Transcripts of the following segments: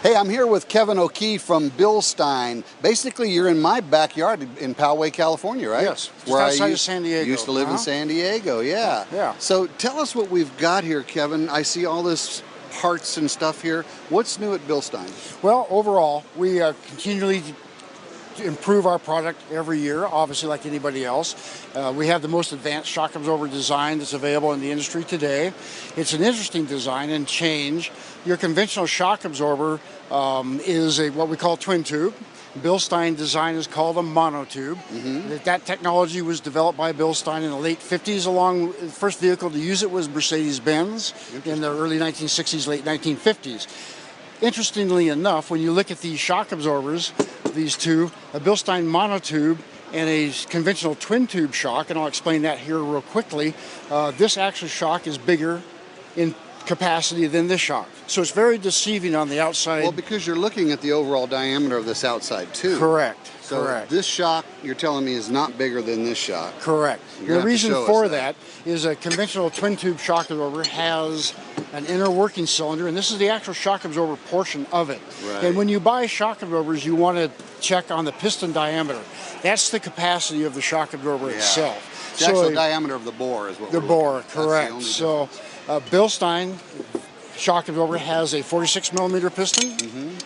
Hey, I'm here with Kevin O'Keefe from Bilstein. Basically, you're in my backyard in Poway, California, right? Yes, just outside of San Diego. Used to live in San Diego, yeah. Yeah. So tell us what we've got here, Kevin. I see all this parts and stuff here. What's new at Bilstein? Well, overall, we continually improve our product every year, obviously like anybody else. We have the most advanced shock absorber design that's available in the industry today. It's an interesting design and change. Your conventional shock absorber is what we call twin tube. Bilstein design is called a monotube. That technology was developed by Bilstein in the late 50s. The first vehicle to use it was Mercedes-Benz in the early 1960s, late 1950s. Interestingly enough, when you look at these shock absorbers, these two, a Bilstein monotube and a conventional twin tube shock, and I'll explain that here real quickly, this actual shock is bigger in capacity than this shock. So it's very deceiving on the outside. Well, because you're looking at the overall diameter of this outside too. Correct. So correct. This shock, you're telling me, is not bigger than this shock. Correct. The reason for that is a conventional twin tube shock absorber has an inner working cylinder, and this is the actual shock absorber portion of it. Right. And when you buy shock absorbers, you want to check on the piston diameter. That's the capacity of the shock absorber itself. The actual diameter of the bore is what the we're bore, looking at. correct. So Bilstein shock absorber has a 46 millimeter piston,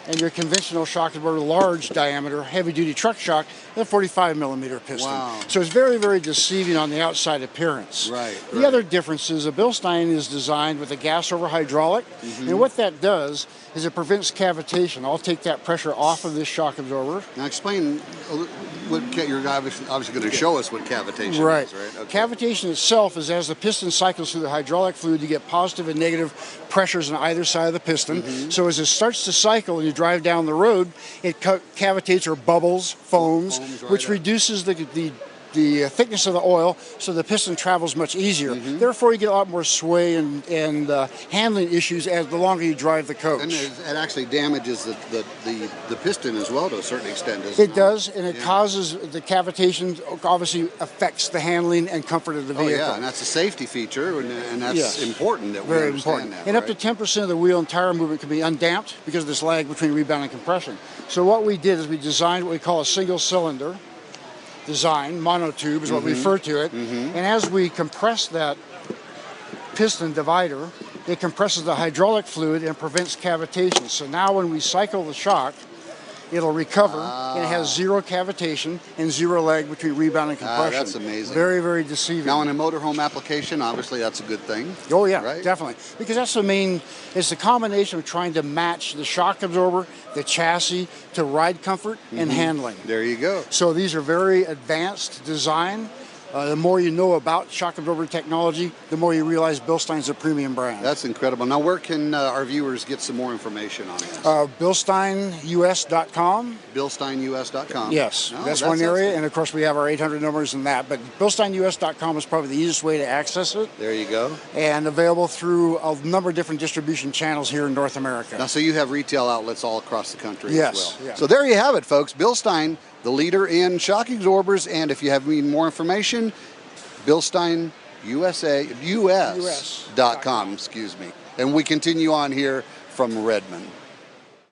and your conventional shock absorber, large diameter, heavy duty truck shock, a 45 millimeter piston. Wow. So it's very, very deceiving on the outside appearance. Right. The other difference is a Bilstein is designed with a gas over hydraulic, and what that does is it prevents cavitation. I'll take that pressure off of this shock absorber. Now explain what you're obviously going to show us what cavitation is, right? Okay. Cavitation itself is as the piston cycles through the hydraulic fluid, you get positive and negative pressures on either side of the piston. So as it starts to cycle and you drive down the road, it cavitates or bubbles, foams which reduces the thickness of the oil, so the piston travels much easier. Therefore, you get a lot more sway and handling issues as the longer you drive the coach. And it actually damages the piston as well to a certain extent, doesn't it? It does, and it causes the cavitation, obviously affects the handling and comfort of the vehicle. Oh yeah, and that's a safety feature, and that's important that we Very understand important. that. And up to 10% of the wheel and tire movement can be undamped because of this lag between rebound and compression. So what we did is we designed what we call a single cylinder design. Monotube is what we refer to it. And as we compress that piston divider, it compresses the hydraulic fluid and prevents cavitation. So now when we cycle the shock, it'll recover, and it has zero cavitation and zero lag between rebound and compression. That's amazing. Very, very deceiving. Now in a motorhome application, obviously that's a good thing. Oh yeah, right? Definitely. Because that's it's the combination of trying to match the shock absorber, the chassis, to ride comfort and handling. There you go. So these are very advanced design. The more you know about shock absorber technology, the more you realize Bilstein's a premium brand. That's incredible. Now, where can our viewers get some more information on this? BilsteinUS.com. BilsteinUS.com. Yes, that's one area, and of course we have our 800 numbers and that, but BilsteinUS.com is probably the easiest way to access it. There you go. And available through a number of different distribution channels here in North America. Now, so you have retail outlets all across the country as well. Yes. So there you have it, folks. Bilstein, the leader in shock absorbers, and if you have any more information, BilsteinUS.com, excuse me. And we continue on here from Redmond.